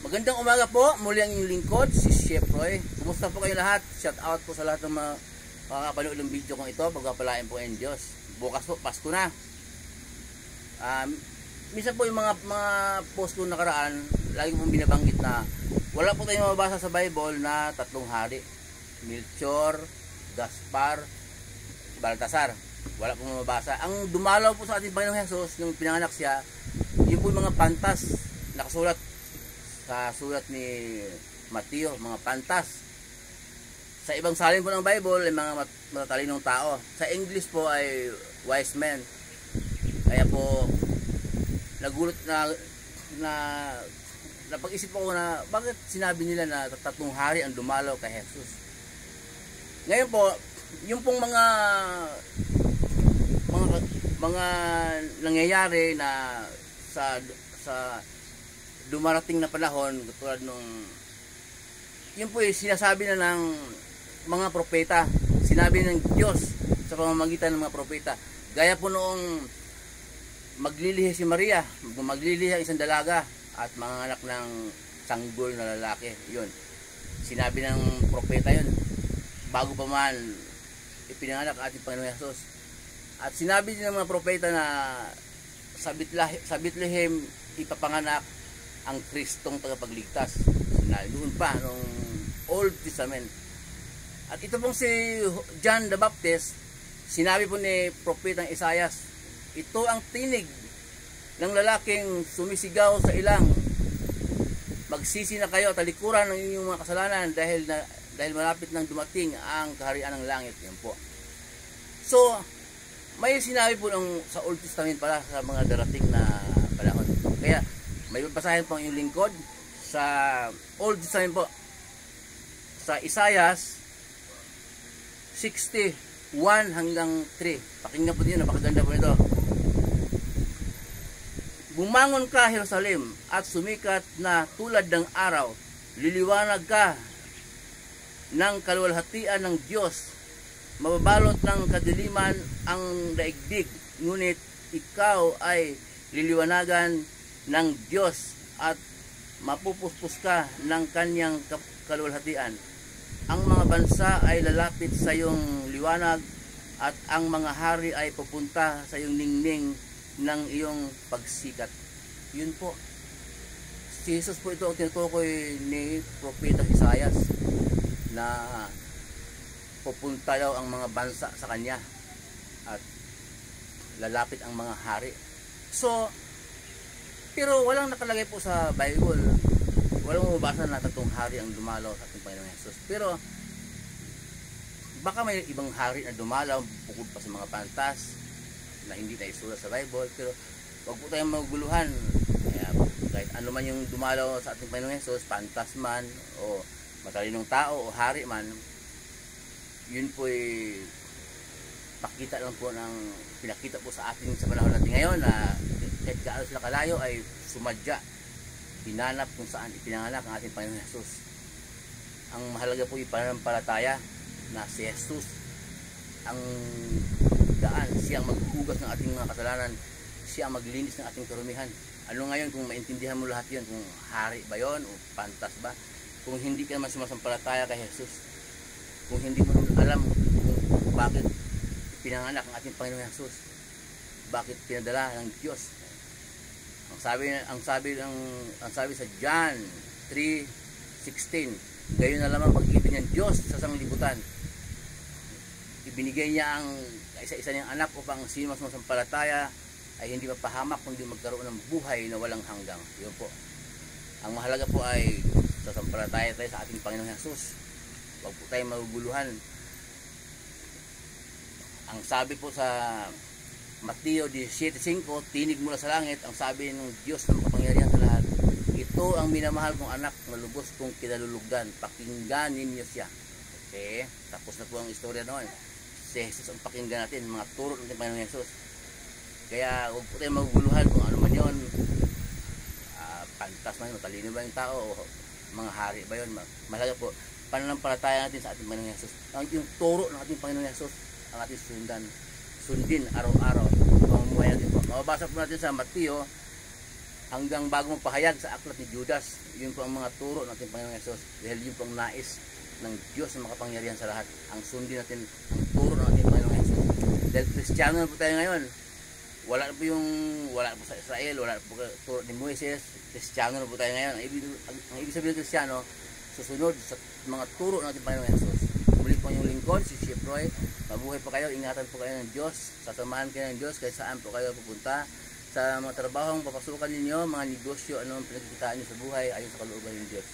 Magandang umaga po, muli ang inyong lingkod, si Chef Roy. Kumusta po kayo lahat? Shout out po sa lahat ng mga makakapanood ng video kong ito. Pagpapalain po ang Diyos. Bukas po, Pasko na. Minsan po yung mga post ko nakaraan, lagi pong binabanggit na wala po tayong mababasa sa Bible na tatlong hari. Melchor, Gaspar, Baltasar. Wala pong mababasa. Ang dumalaw po sa ating Panginoong Jesus, nung pinanganak siya, yun po yung mga pantas, nakasulat sa sulat ni Mateo, mga pantas. Sa ibang salin po ng Bible ay mga matatalinong tao. Sa English po ay wise men. Kaya po nagulat na napag-isip ako na bakit sinabi nila na tatlong hari ang dumalaw kay Jesus. Ngayon po, yung pong mga nangyayari na sa dumarating na panahon, tulad nung yun po yung sinasabi na ng mga propeta, sinabi ng Diyos sa pamamagitan ng mga propeta. Gaya po noong maglilihi si Maria, maglilihi ang isang dalaga at mga anak ng sanggol na lalaki. Yun, sinabi ng propeta yun bago pa man ipinanganak ating Panginoon Jesus. At sinabi din ng mga propeta na sa Bethlehem ipapanganak ang Kristong tagapagligtas, na doon pa nung Old Testament. At ito pong si John the Baptist, sinabi po ni Propetang Isaias, ito ang tinig ng lalaking sumisigaw sa ilang, magsisi na kayo, talikuran ng inyong mga kasalanan dahil malapit nang dumating ang kaharian ng langit. Yan po. So may sinabi po sa Old Testament pala sa mga darating na panahon. Kaya may babasahin po ang inyong lingkod sa Old Testament po, sa Isaiah 61 hanggang 3. Pakinggan po niyo, napakaganda po nito. Bumangon ka, Jerusalem, at sumikat na tulad ng araw. Liliwanag ka ng kaluwalhatian ng Diyos. Mababalot ng kadiliman ang daigdig, ngunit ikaw ay liliwanagan ng Diyos at mapupuspos ka ng kanyang kaluwalhatian. Ang mga bansa ay lalapit sa iyong liwanag at ang mga hari ay pupunta sa iyong ningning ng iyong pagsikat. Yun po. Si Jesus po ito ang tinutukoy ni Propeta Isaias na pupunta daw ang mga bansa sa kanya at lalapit ang mga hari. So, pero walang nakalagay po sa Bible, walang mabasa na tatlong hari ang dumalaw sa ating Panginoong Jesus. Pero baka may ibang hari na dumalaw bukod pa sa mga pantas na hindi na isulat sa Bible. Pero wag po tayong maguguluhan. Kaya kahit ano man yung dumalaw sa ating Panginoong Jesus, pantas man o matalinong tao o hari man, yun po ay pakita lang po ng pinakita po sa atin sa panahon natin ngayon na kahit gaano sila kalayo ay sumadya, hinanap kung saan ipinanganak ang ating Panginoon Jesus. Ang mahalaga po yung pananampalataya na si Jesus ang daan, siya ang maghugas ng ating mga kasalanan, siya ang maglinis ng ating karumihan. Ano ngayon kung maintindihan mo lahat yun, kung hari ba yun o pantas ba, kung hindi ka naman sumasampalataya kay Jesus, kung hindi mo alam kung bakit pinanganak ang ating Panginoon Jesus, bakit pinadala ng Diyos. Ang sabi sa John 3:16, gayon na lamang pag-ibig ng Diyos sa sanglibutan. Ibinigay niya ang isa-isa niyang anak upang sino mas masampalataya ay hindi mapahamak kundi magkaroon ng buhay na walang hanggang. Yun po. Ang mahalaga po ay sasampalataya tayo sa ating Panginoong Jesus. Huwag po tayong maguguluhan. Ang sabi po sa Mateo 17:5, tinig mula sa langit ang sabi ng Diyos na makapangyarihan sa lahat, ito ang minamahal kong anak na lubos kong kinalulugan, pakinggan ninyo siya. Okay, tapos na po ang istorya noon. Si Jesus ang pakinggan natin, mga turo ng Panginoon Jesus. Kaya huwag po tayong maguguluhan kung ano man yun, pantas man yun, matalino ba yung tao o mga hari ba yun. Mahalaga po pananampalataya natin sa ating Panginoon Jesus. Yung turo ng ating Panginoon Jesus ang ating sundin araw-araw. Pamumuhay natin po. Mababasa po natin sa Mateo hanggang bago magpahayag sa aklat ni Judas. Yun po ang mga turo natin Panginoong Hesus, dahil yun po ang nais ng Diyos na makapangyarihan sa lahat. Ang sundin natin ang turo ng ating Panginoong Hesus. Dahil Kristiyano na po tayo ngayon. Wala po sa Israel, wala po turo ni Moises. Kristiyano na po tayo ngayon. Ang ibig sabihin ng Kristiyano, susunod sa mga turo ng ating Panginoong Hesus. Muli po yung lingkod, si Chef Roy. Mabuhay po kayo, ingatan po kayo ng Diyos, sasamahan kayo ng Diyos kahit saan po kayo pupunta. Sa mga trabahong papasukan ninyo, mga negosyo, anong pinagkikitaan nyo sa buhay, ayon sa kalooban ng Diyos.